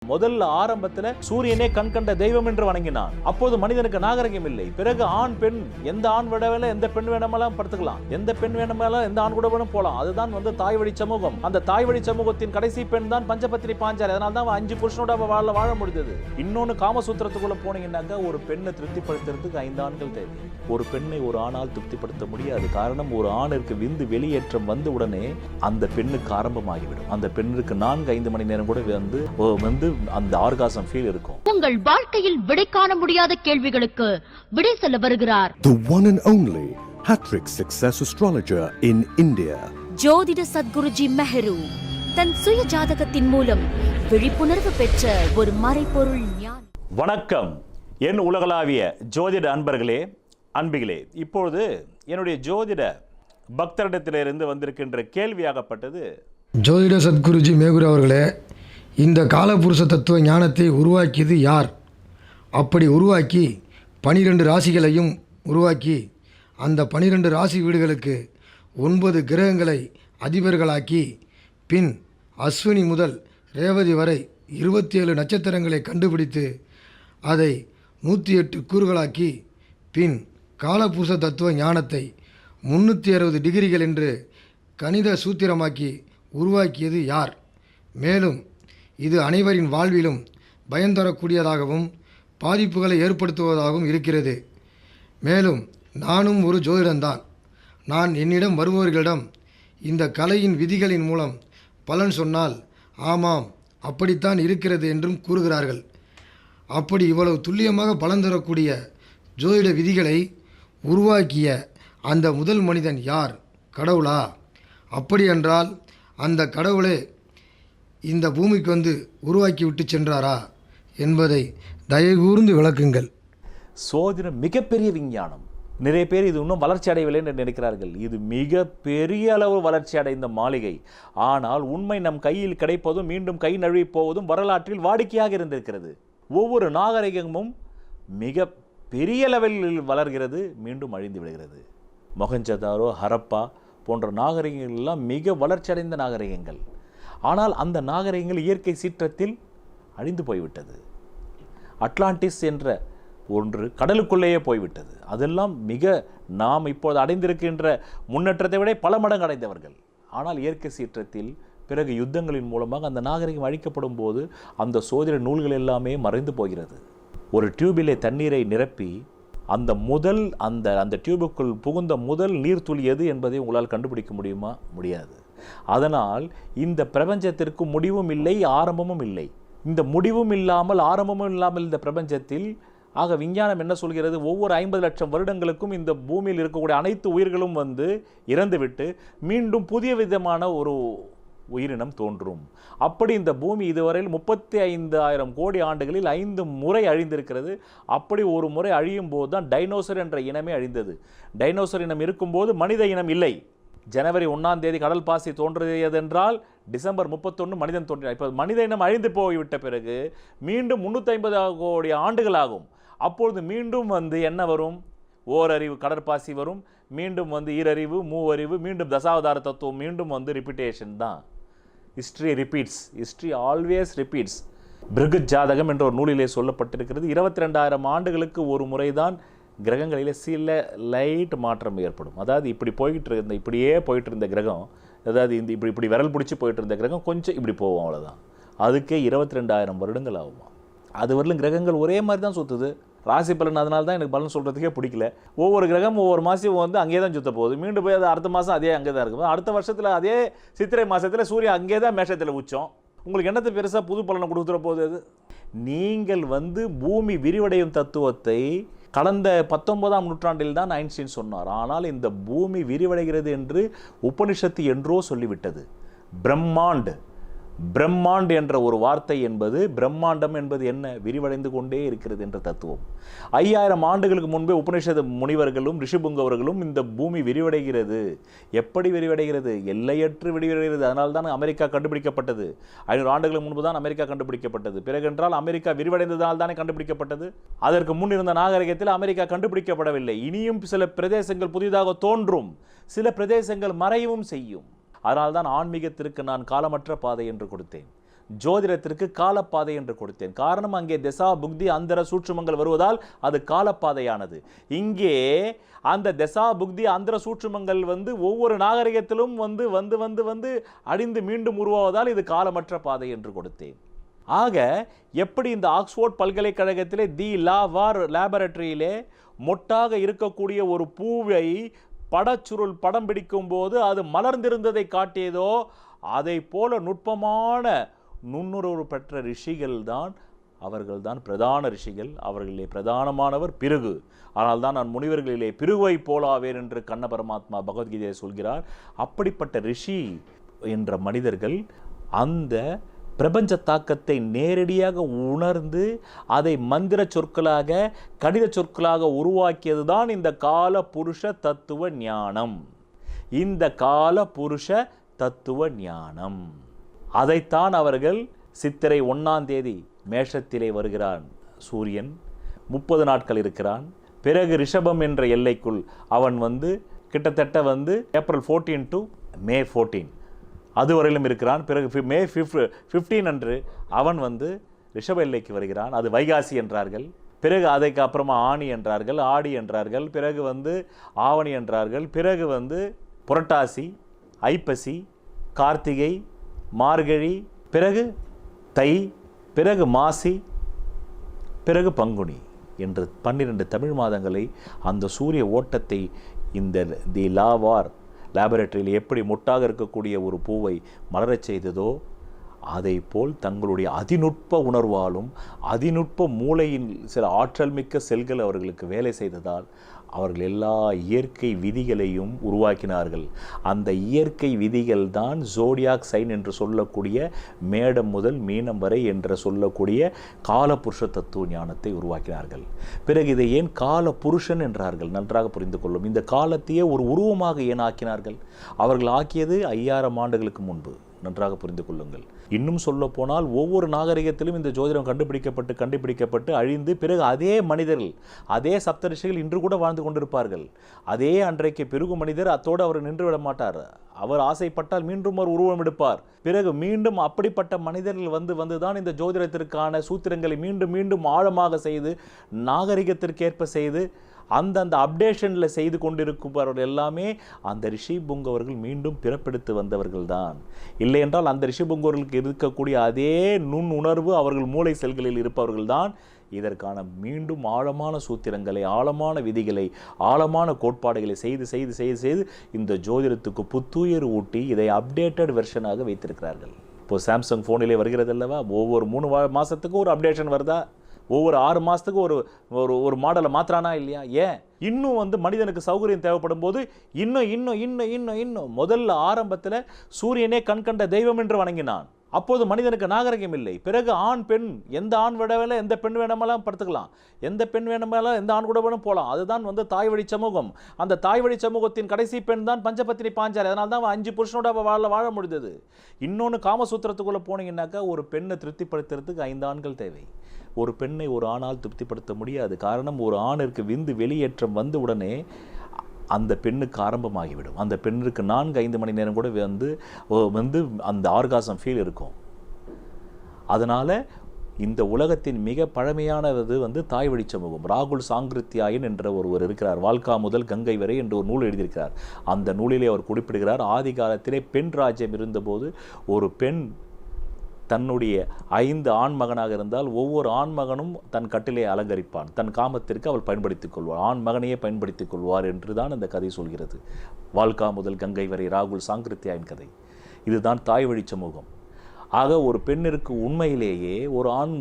முதல்ல ஆரம்பத்துல சூரியனே கண் கண்ட தெய்வம் என்று வணங்கினான். அப்போது மனிதனுக்கு நாகரிகம் இல்லை. பிறகு ஆண் பெண், எந்த ஆண் விடவில்லை, எந்த பெண் வேணுமாலும் படுத்துக்கலாம், எந்த பெண் வேணுமாலும் எந்த ஆண் கூட வேணும் போலாம். அதுதான் தாய் வழி சமூகம். அந்த தாய் வழி சமூகத்தின் கடைசி பெண் தான் பஞ்சபத்திரி பாஞ்சாலி. அதனால தான் 5 புருஷனோட வாழ முடிந்தது. இன்னொன்னு காமசூத்திரத்துக்குள்ள போனீங்கன்னாக்கா ஒரு பெண்ணை திருப்திப்படுத்துறதுக்கு 5 ஆண்கள் தேவை. ஒரு பெண்ணை ஒரு ஆணால் திருப்திப்படுத்த முடியாது. காரணம், ஒரு ஆணிற்கு விந்து வெளியேற்றம் வந்த உடனே அந்த பெண்ணுக்கு ஆரம்பமாகிவிடும். அந்த பெண்ணுக்கு 4-5 மணி நேரம் கூட வந்து அந்த ஆர்காசம் ஃபீல் இருக்கும். உங்கள் வாழ்க்கையில் விடை காண முடியாத கேள்விகளுக்கு விடை சொல்ல வருகிறார் The one and only Hattrick Success Astrologer in India. ஜோதிட சத்குருஜி மெஹரு தன் சுய ஜாதகத்தின் மூலம் விழிப்புணர்வு பெற்ற ஒரு மறைபொருள் ஞானி. வணக்கம் என் உலகளாவிய ஜோதிட அன்பர்களே, அன்பிகளே. இப்பொழுது என்னுடைய ஜோதிட பக்தரிடத்திலிருந்து வந்திருக்கின்ற கேள்வியாகப்பட்டது, ஜோதிட சத்குருஜி மேகுரு அவர்களே, இந்த காலபுருஷ தத்துவ ஞானத்தை உருவாக்கியது யார்? அப்படி உருவாக்கி 12 ராசிகளையும் உருவாக்கி அந்த 12 ராசி வீடுகளுக்கு 9 கிரகங்களை அதிபர்களாக்கி பின் அஸ்வினி முதல் ரேவதி வரை 27 நட்சத்திரங்களை கண்டுபிடித்து அதை 108 கூறுகளாக்கி பின் காலபுருஷ தத்துவ ஞானத்தை 360 டிகிரிகள் என்று கணித சூத்திரமாக்கி உருவாக்கியது யார்? மேலும் இது அனைவரின் வாழ்விலும் பயந்தரக்கூடியதாகவும் பாதிப்புகளை ஏற்படுத்துவதாகவும் இருக்கிறது. மேலும் நானும் ஒரு ஜோதிடன்தான். நான் என்னிடம் வருபவர்களிடம் இந்த கலையின் விதிகளின் மூலம் பலன் சொன்னால் ஆமாம் அப்படித்தான் இருக்கிறது என்றும் கூறுகிறார்கள். அப்படி இவ்வளவு துல்லியமாக பலன் தரக்கூடிய ஜோதிட விதிகளை உருவாக்கிய அந்த முதல் மனிதன் யார்? கடவுளா? அப்படி என்றால் அந்த கடவுளே இந்த பூமிக்கு வந்து உருவாக்கி விட்டு சென்றாரா என்பதை தயவுகூர்ந்து விளக்குங்கள். சோதிடம் மிகப்பெரிய விஞ்ஞானம். நிறைய பேர் இது இன்னும் வளர்ச்சி அடையவில்லை என்று நினைக்கிறார்கள். இது மிக பெரிய அளவு வளர்ச்சி அடைந்த மாளிகை. ஆனால் உண்மை நம் கையில் கிடைப்பதும் மீண்டும் கை நழுவி போவதும் வரலாற்றில் வாடிக்கையாக இருந்திருக்கிறது. ஒவ்வொரு நாகரிகமும் மிக பெரிய லெவலில் வளர்கிறது, மீண்டும் அழிந்து விடுகிறது. மொஹஞ்சதாரோ, ஹரப்பா போன்ற நாகரிகங்கள் எல்லாம் மிக வளர்ச்சி அடைந்த நாகரிகங்கள். ஆனால் அந்த நாகரிகங்கள் இயற்கை சீற்றத்தில் அழிந்து போய்விட்டது. அட்லாண்டிஸ் என்ற ஒன்று கடலுக்குள்ளேயே போய்விட்டது. அதெல்லாம் மிக நாம் இப்போது அடைந்திருக்கின்ற முன்னேற்றத்தை விட பல மடங்கு அடைந்தவர்கள். ஆனால் இயற்கை சீற்றத்தில் பிறகு யுத்தங்களின் மூலமாக அந்த நாகரிகம் அழிக்கப்படும் போது அந்த சோதிட நூல்கள் எல்லாமே மறைந்து போகிறது. ஒரு டியூபிலே தண்ணீரை நிரப்பி அந்த டியூபுக்குள் புகுந்த முதல் நீர் துளி எது என்பதை உங்களால் கண்டுபிடிக்க முடியுமா? முடியாது. அதனால் இந்த பிரபஞ்சத்திற்கு முடிவும் இல்லை, ஆரம்பமும் இல்லை. இந்த முடிவும் இல்லாமல் ஆரம்பமும் இல்லாமல் இந்த பிரபஞ்சத்தில் ஆக விஞ்ஞானம் என்ன சொல்கிறது? ஒவ்வொரு 50 லட்சம் வருடங்களுக்கும் இந்த பூமியில் இருக்கக்கூடிய அனைத்து உயிர்களும் வந்து இறந்துவிட்டு மீண்டும் புதிய விதமான ஒரு உயிரினம் தோன்றும். அப்படி இந்த பூமி இதுவரையில் 35,000 கோடி ஆண்டுகளில் 5 முறை அழிந்திருக்கிறது. அப்படி ஒரு முறை அழியும் போது தான் டைனோசர் என்ற இனமே அழிந்தது. டைனோசர் இனம் இருக்கும்போது மனித இனம் இல்லை. ஜனவரி 1ஆம் தேதி கடல் பாசி தோன்றியதென்றால் டிசம்பர் 31 மனிதன் தோன்றினார். இப்போ மனித இனம் அழிந்து போய்விட்ட பிறகு மீண்டும் 350 கோடி ஆண்டுகள் ஆகும். அப்பொழுது மீண்டும் வந்து என்ன வரும்? ஓரறிவு கடற்பாசி வரும், மீண்டும் வந்து ஈரறிவு, மூவறிவு, மீண்டும் தசாவதார தத்துவம், மீண்டும் வந்து ரிப்பீட்டேஷன் தான். History repeats, history always repeats. Brihat Jatakam என்ற ஒரு நூலிலே சொல்லப்பட்டிருக்கிறது. 22,000 ஆண்டுகளுக்கு ஒரு முறைதான் கிரகங்களில் சில லைட் மாற்றம் ஏற்படும். அதாவது இப்படியே போயிட்டு இருந்த கிரகம், அதாவது இப்படி விரல் பிடிச்சி போயிட்டு இருந்த கிரகம் கொஞ்சம் இப்படி போவோம், அவ்வளோதான். அதுக்கே 22,000 வருடங்கள் ஆகுமா? அது வரலும் கிரகங்கள் ஒரே மாதிரி தான் சுற்றுது. ராசி பலன் அதனால தான் எனக்கு பலன் சொல்கிறதுக்கே பிடிக்கல. ஒவ்வொரு கிரகம் ஒவ்வொரு மாதம் வந்து அங்கே தான் சுற்ற போகுது. மீண்டும் போய் அது அடுத்த மாதம் அதே அங்கே தான் இருக்கும். அடுத்த வருஷத்தில் அதே சித்திரை மாதத்தில் சூரியன் அங்கே தான் மேஷத்தில் உச்சம். உங்களுக்கு என்னத்தை பெருசாக புது பலனை கொடுத்துட போகுது? அது நீங்கள் வந்து பூமி விரிவடையும் தத்துவத்தை கடந்த 19ஆம் நூற்றாண்டில் தான் ஐன்ஸ்டீன் சொன்னார். ஆனால் இந்த பூமி விரிவடைகிறது என்று உபனிஷத்து என்றோ சொல்லிவிட்டது. பிரம்மாண்ட் என்ற ஒரு வார்த்தை என்பது, பிரம்மாண்டம் என்பது என்ன? விரிவடைந்து கொண்டே இருக்கிறது என்ற தத்துவம். 5000 ஆண்டுகளுக்கு முன்பே உபனிஷத முனிவர்களும் ரிஷிபுங்கவர்களும் இந்த பூமி விரிவடைகிறது. எப்படி விரிவடைகிறது? எல்லையற்று விரிவடைகிறது. அதனால் தான் அமெரிக்கா கண்டுபிடிக்கப்பட்டது. 500 ஆண்டுகளுக்கு முன்பு தான் அமெரிக்கா கண்டுபிடிக்கப்பட்டது. பிறகென்றால் அமெரிக்கா விரிவடைந்ததால் தானே கண்டுபிடிக்கப்பட்டது. அதற்கு முன் இருந்த நாகரிகத்தில் அமெரிக்கா கண்டுபிடிக்கப்படவில்லை. இனியும் சில பிரதேசங்கள் புதிதாக தோன்றும், சில பிரதேசங்கள் மறையவும் செய்யும். அதனால்தான் ஆன்மீகத்திற்கு நான் காலமற்ற பாதை என்று கொடுத்தேன். ஜோதிடத்திற்கு காலப்பாதை என்று கொடுத்தேன். காரணம், அங்கே திசா புக்தி அந்தர சூட்சுமங்கள் வருவதால் அது காலப்பாதையானது. இங்கே அந்த திசா புக்தி அந்தர சூட்சுமங்கள் ஒவ்வொரு நாகரிகத்திலும் வந்து அழிந்து மீண்டும் உருவாவதால் இது காலமற்ற பாதை என்று கொடுத்தேன். ஆக எப்படி இந்த ஆக்ஸ்போர்ட் பல்கலைக்கழகத்திலே தி லாவார் லேபரட்டரியிலே மொட்டாக இருக்கக்கூடிய ஒரு பூவை படச்சுருள் படம் பிடிக்கும் போது அது மலர்ந்திருந்ததை காட்டியதோ, அதை போல நுட்பமான நுண்ணுறவு பெற்ற ரிஷிகள் தான் அவர்கள்தான் பிரதான ரிஷிகள். அவர்களிலே பிரதானமானவர் பிருகு. ஆனால் தான் நான் முனிவர்களிலே பிருகுவை போலாவேன் என்று கண்ண பரமாத்மா பகவத்கீதையை சொல்கிறார். அப்படிப்பட்ட ரிஷி என்ற மனிதர்கள் அந்த பிரபஞ்ச தாக்கத்தை நேரடியாக உணர்ந்து அதை மந்திர சொற்களாக கடித சொற்களாக உருவாக்கியது தான் இந்த கால புருஷ தத்துவ ஞானம். இந்த கால புருஷ தத்துவ ஞானம் அதைத்தான் அவர்கள் சித்திரை 1ஆம் தேதி மேஷத்திலே வருகிறான் சூரியன், 30 நாட்கள் இருக்கிறான். பிறகு ரிஷபம் என்ற எல்லைக்குள் அவன் கிட்டத்தட்ட ஏப்ரல் 14 டு மே 14 அதுவரையிலும் இருக்கிறான். பிறகு மே 15 அன்று அவன் ரிஷப எல்லைக்கு வருகிறான். அது வைகாசி என்றார்கள். பிறகு அதுக்கு அப்புறமா ஆணி என்றார்கள், ஆடி என்றார்கள், பிறகு ஆவணி என்றார்கள், பிறகு புரட்டாசி, ஐப்பசி, கார்த்திகை, மார்கழி, பிறகு தை, பிறகு மாசி, பிறகு பங்குனி என்று 12 தமிழ் மாதங்களை அந்த சூரிய ஓட்டத்தை இந்த தி லாவார் லேபரட்டரியில் எப்படி மொட்டாக இருக்கக்கூடிய ஒரு பூவை மலரச் செய்ததோ, அதை போல் தங்களுடைய அதிநுட்ப உணர்வாலும் அதிநுட்ப மூளையின் சில ஆற்றல் மிக்க செல்கள் அவர்களுக்கு வேலை செய்ததால் அவர்கள் எல்லா இயற்கை விதிகளையும் உருவாக்கினார்கள். அந்த இயற்கை விதிகள் தான் ஜோடியாக் சைன் என்று சொல்லக்கூடிய மேடம் முதல் மீனம் வரை என்று சொல்லக்கூடிய காலபுருஷ தத்துவ ஞானத்தை உருவாக்கினார்கள். பிறகு இதை ஏன் கால புருஷன் என்றார்கள்? நன்றாக புரிந்து கொள்ளும். இந்த காலத்தையே ஒரு உருவமாக ஏன் ஆக்கினார்கள்? அவர்கள் ஆக்கியது 5000 ஆண்டுகளுக்கு முன்பு. நன்றாக புரிந்து கொள்ளுங்கள். இன்னும் சொல்ல போனால் ஒவ்வொரு நாகரிகத்திலும் இந்த ஜோதிடம் கண்டுபிடிக்கப்பட்டு அழிந்து பிறகு அதே மனிதர்கள், அதே சப்தரிஷிகள் இன்று கூட வாழ்ந்து கொண்டிருப்பார்கள். அதே அன்றைக்கு பிறகு மனிதர் அத்தோடு அவர் நின்று விட மாட்டார். அவர் ஆசைப்பட்டால் மீண்டும் ஒரு உருவம் எடுப்பார். பிறகு மீண்டும் அப்படிப்பட்ட மனிதர்கள் வந்துதான் இந்த ஜோதிடத்திற்கான சூத்திரங்களை மீண்டும் ஆழமாக செய்து நாகரிகத்திற்கேற்ப செய்து அந்தந்த அப்டேஷனில் செய்து கொண்டிருப்பவர்கள் எல்லாமே அந்த ரிஷி புங்கவர்கள் மீண்டும் பிறப்பெடுத்து வந்தவர்கள் தான். இல்லை என்றால் அந்த ரிஷி புங்கவர்களுக்கு இருக்கக்கூடிய அதே நுண் உணர்வு அவர்கள் மூளை செல்களில் இருப்பவர்கள் தான் இதற்கான மீண்டும் ஆழமான சூத்திரங்களை, ஆழமான விதிகளை, ஆழமான கோட்பாடுகளை செய்து இந்த ஜோதிடத்துக்கு புத்துயிர் ஊட்டி இதை அப்டேட்டட் வெர்ஷனாக வைத்திருக்கிறார்கள். இப்போது சாம்சங் ஃபோனிலே வருகிறது அல்லவா, ஒவ்வொரு 3 மாதத்துக்கும் ஒரு அப்டேஷன் வருதா, ஒவ்வொரு 6 மாதத்துக்கு ஒரு மாடலை மாத்திரானா இல்லையா? ஏன் இன்னும் மனிதனுக்கு சௌகரியம் தேவைப்படும் போது இன்னும் முதல்ல ஆரம்பத்தில் சூரியனே கண்கண்ட தெய்வம் என்று வணங்கினான். அப்போது மனிதனுக்கு நாகரிகம் இல்லை. பிறகு ஆண் பெண், எந்த ஆண் விட வேலை எந்த பெண் வேணுமெல்லாம் படுத்துக்கலாம், எந்த பெண் வேணுமெல்லாம் எந்த ஆண் கூட வேணும் போகலாம். அதுதான் தாய் வழி சமூகம். அந்த தாய் வழி சமூகத்தின் கடைசி பெண் தான் பஞ்சபத்தினி பாஞ்சாலி. அதனால தான் 5 புருஷனோட வாழ முடிந்தது. இன்னொன்று காமசூத்திரத்துக்குள்ளே போனீங்கன்னாக்கா ஒரு பெண்ணை திருப்திப்படுத்துறதுக்கு 5 ஆண்கள் தேவை. ஒரு பெண்ணை ஒரு ஆணால் திருப்திப்படுத்த முடியாது. காரணம், ஒரு ஆணிற்கு விந்து வெளியேற்றம் வந்த உடனே அந்த பெண்ணுக்கு ஆரம்பமாகிவிடும். அந்த பெண்ணுக்கு 4-5 மணி நேரம் கூட அந்த ஆர்காசம் ஃபீல் இருக்கும். அதனால் இந்த உலகத்தின் மிக பழமையானது தாய் வழி சமூகம். ராகுல் சாங்கிருத்தியாயன் என்ற ஒருவர் இருக்கிறார். வாழ்க்கா முதல் கங்கை வரை என்று ஒரு நூல் எழுதியிருக்கிறார். அந்த நூலிலே அவர் குறிப்பிடுகிறார், ஆதி காலத்திலே பெண் ராஜ்யம் இருந்தபோது ஒரு பெண் தன்னுடைய 5 ஆண்மகனாக இருந்தால் ஒவ்வொரு ஆண்மகனும் தன் கட்டிலே அலங்கரிப்பான். தன் காமத்திற்கு அவள் பயன்படுத்திக் கொள்வார், ஆண்மகனையே பயன்படுத்திக் கொள்வார் என்று தான் இந்த கதை சொல்கிறது. வாழ்க்கா முதல் கங்கை வரை ராகுல் சாங்கிருத்தியாயின் கதை. இதுதான் தாய் வழி சமூகம். ஆக ஒரு பெண்ணிற்கு உண்மையிலேயே ஒரு ஆண்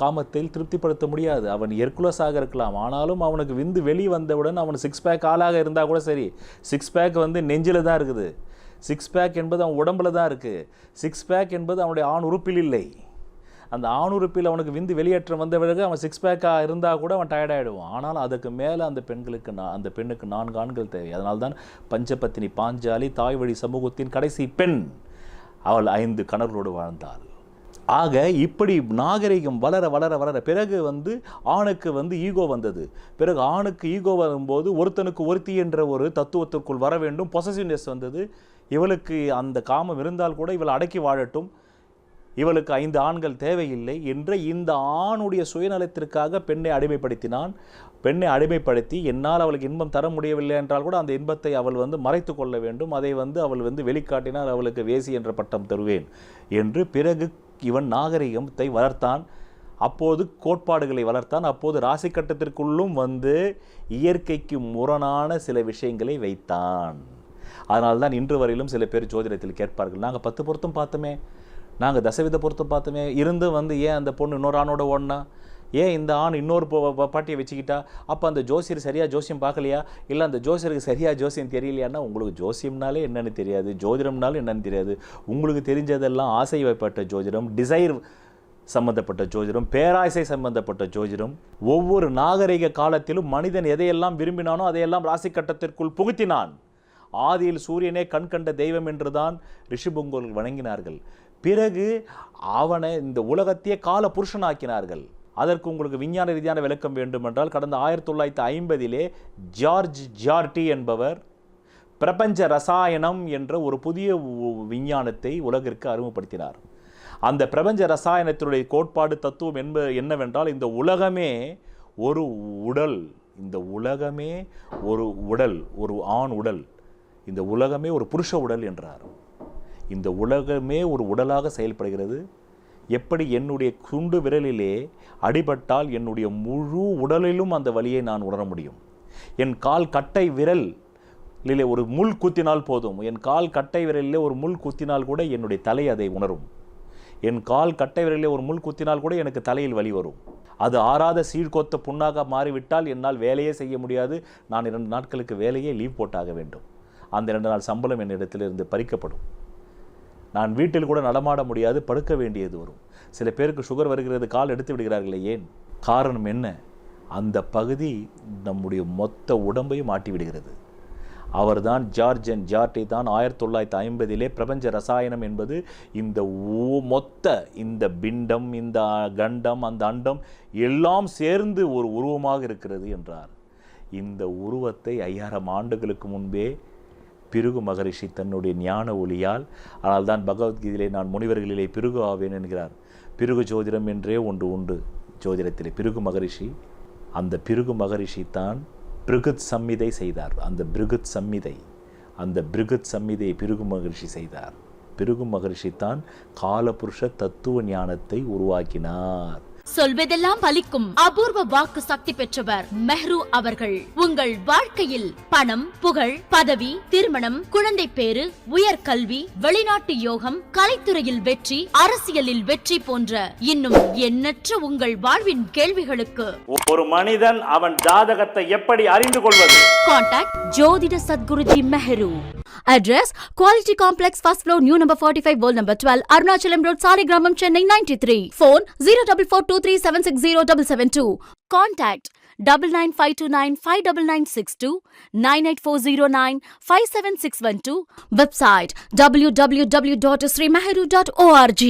காமத்தில் திருப்திப்படுத்த முடியாது. அவன் எர்குலஸாக இருக்கலாம், ஆனாலும் அவனுக்கு விந்து வெளி வந்தவுடன் அவன் 6 பேக் ஆளாக இருந்தால் கூட சரி, 6 பேக் நெஞ்சில் தான் இருக்குது. 6 பேக் என்பது அவன் உடம்புல தான் இருக்குது. 6 பேக் என்பது அவனுடைய ஆண் உறுப்பில் இல்லை. அந்த ஆண் உறுப்பில் அவனுக்கு விந்து வெளியேற்றம் வந்த பிறகு அவன் 6 பேக்காக இருந்தால் கூட அவன் டயர்டாகிடுவான். ஆனால் அதுக்கு மேலே அந்த பெண்ணுக்கு 4 ஆண்கள் தேவை. அதனால்தான் தான் பஞ்சபத்தினி பாஞ்சாலி தாய் வழி சமூகத்தின் கடைசி பெண். அவள் 5 கணவர்களோடு வாழ்ந்தாள். ஆக இப்படி நாகரிகம் வளர பிறகு ஆணுக்கு ஈகோ வந்தது. பிறகு ஆணுக்கு ஈகோ வரும்போது ஒருத்தனுக்கு ஒருத்தி என்ற ஒரு தத்துவத்திற்குள் வர வேண்டும். பொசசிவ்னஸ் வந்தது. இவளுக்கு அந்த காமம் இருந்தால் கூட இவள் அடக்கி வாழட்டும், இவளுக்கு 5 ஆண்கள் தேவையில்லை என்ற இந்த ஆணுடைய சுயநலத்திற்காக பெண்ணை அடிமைப்படுத்தினான். பெண்ணை அடிமைப்படுத்தி என்னால் அவளுக்கு இன்பம் தர முடியவில்லை என்றால் கூட அந்த இன்பத்தை அவள் மறைத்து கொள்ள வேண்டும். அதை அவள் வெளிக்காட்டினால் அவளுக்கு வேசி என்ற பட்டம் தருவேன் என்று பிறகு இவன் நாகரிகத்தை வளர்த்தான். அப்போது கோட்பாடுகளை வளர்த்தான். அப்போது ராசி கட்டத்திற்குள்ளும் இயற்கைக்கு முரணான சில விஷயங்களை வைத்தான். அதனால்தான் இன்று வரையிலும் சில பேர் ஜோதிடத்தில் கேட்பார்கள், நாங்கள் 10 பொருத்தம் பார்த்தோமே, நாங்கள் தசவித பொருத்தம் பார்த்தோமே, இருந்து ஏன் அந்த பொண்ணு இன்னொரு ஆணோட ஓடனா, ஏன் இந்த ஆண் இன்னொரு பாட்டியை வச்சுக்கிட்டா, அப்போ அந்த ஜோசியர் சரியாக ஜோசியம் பார்க்கலையா, இல்லை அந்த ஜோசியருக்கு சரியாக ஜோசியம் தெரியலையான்னா உங்களுக்கு ஜோசியம்னாலே என்னென்னு தெரியாது, ஜோதிடம்னாலும் என்னென்னு தெரியாது. உங்களுக்கு தெரிஞ்சதெல்லாம் ஆசை வைப்பட்ட ஜோதிடம், டிசைர் சம்பந்தப்பட்ட ஜோதிடம், பேராசை சம்பந்தப்பட்ட ஜோதிடம். ஒவ்வொரு நாகரிக காலத்திலும் மனிதன் எதையெல்லாம் விரும்பினானோ அதையெல்லாம் ராசி கட்டத்திற்குள் புகுத்தினான். ஆதியில் சூரியனே கண் கண்ட தெய்வம் என்றுதான் ரிஷிபுங்கோர்கள் வணங்கினார்கள். பிறகு அவனை இந்த உலகத்தையே கால புருஷனாக்கினார்கள். அதற்கு உங்களுக்கு விஞ்ஞான ரீதியான விளக்கம் வேண்டுமென்றால் கடந்த 1950 ஜார்ஜ் ஜார்டி என்பவர் பிரபஞ்ச ரசாயனம் என்ற ஒரு புதிய விஞ்ஞானத்தை உலகிற்கு அறிமுகப்படுத்தினார். அந்த பிரபஞ்ச ரசாயனத்தினுடைய கோட்பாடு தத்துவம் என்னவென்றால் இந்த உலகமே ஒரு உடல், இந்த உலகமே ஒரு உடல், ஒரு ஆண் உடல், இந்த உலகமே ஒரு புருஷ உடல் என்றார். இந்த உலகமே ஒரு உடலாக செயல்படுகிறது. எப்படி என்னுடைய குண்டு விரலிலே அடிபட்டால் என்னுடைய முழு உடலிலும் அந்த வலியை நான் உணர முடியும். என் கால் கட்டை விரலிலே ஒரு முள் குத்தினால் போதும், என் கால் கட்டை விரலிலே ஒரு முள் குத்தினால் கூட என்னுடைய தலை அதை உணரும். என் கால் கட்டை விரலிலே ஒரு முள் குத்தினால் கூட எனக்கு தலையில் வலி வரும். அது ஆறாத சீழ்கொத்த புண்ணாக மாறிவிட்டால் என்னால் வேலையே செய்ய முடியாது. நான் 2 நாட்களுக்கு வேலையே லீவ் போட்டாக வேண்டும். அந்த 2 நாள் சம்பளம் என்னிடத்திலிருந்து பறிக்கப்படும். நான் வீட்டில் கூட நடமாட முடியாது, படுக்க வேண்டியது வரும். சில பேருக்கு சுகர் வருகிறது, கால் எடுத்து விடுகிறார்களே, ஏன்? காரணம் என்ன? அந்த பகுதி நம்முடைய மொத்த உடம்பையும் மாட்டி விடுகிறது. அவர்தான் ஜார்ஜ் ஜார்டி தான் 1950 பிரபஞ்ச ரசாயனம் என்பது இந்த மொத்த இந்த பிண்டம், இந்த கண்டம், அந்த அண்டம் எல்லாம் சேர்ந்து ஒரு உருவமாக இருக்கிறது என்றார். இந்த உருவத்தை 5000 ஆண்டுகளுக்கு முன்பே பிருகு மகரிஷி தன்னுடைய ஞான ஒளியால், ஆனால் தான் பகவத்கீதையிலே நான் முனிவர்களிலே பிருகு ஆவேன் என்கிறார். பிருகு ஜோதிடம் என்றே ஒன்று உண்டு ஜோதிடத்திலே. பிருகு மகரிஷி, அந்த பிருகு மகரிஷி தான் பிருகுத் சம்மிதை செய்தார். அந்த பிருகுத் சம்மிதை பிருகு மகரிஷி செய்தார். பிருகு மகரிஷி தான் காலபுருஷ தத்துவ ஞானத்தை உருவாக்கினார். சொல்வதெல்லாம் பலிக்கும் அபூர்வ வாக்கு சக்தி பெற்றவர் மெஹ்ரு அவர்கள். உங்கள் வாழ்க்கையில் பணம், புகழ், பதவி, திருமணம், குழந்தை பேறு, உயர்கல்வி, வெளிநாட்டு யோகம், கலைத்துறையில் வெற்றி, அரசியலில் வெற்றி போன்ற இன்னும் எண்ணற்ற உங்கள் வாழ்வின் கேள்விகளுக்கு ஒரு மனிதன் அவன் ஜாதகத்தை எப்படி அறிந்து கொள்வது? கான்டாக்ட் ஜோதிட Sadguruji Mehru. Address Quality Complex, first floor, new number 45, wall number 12, Arunachalam Road, Saligramam, Chennai 93. Phone 0442376072. Contact 9952959962, 98409 57612. Website www.srimeheru.org.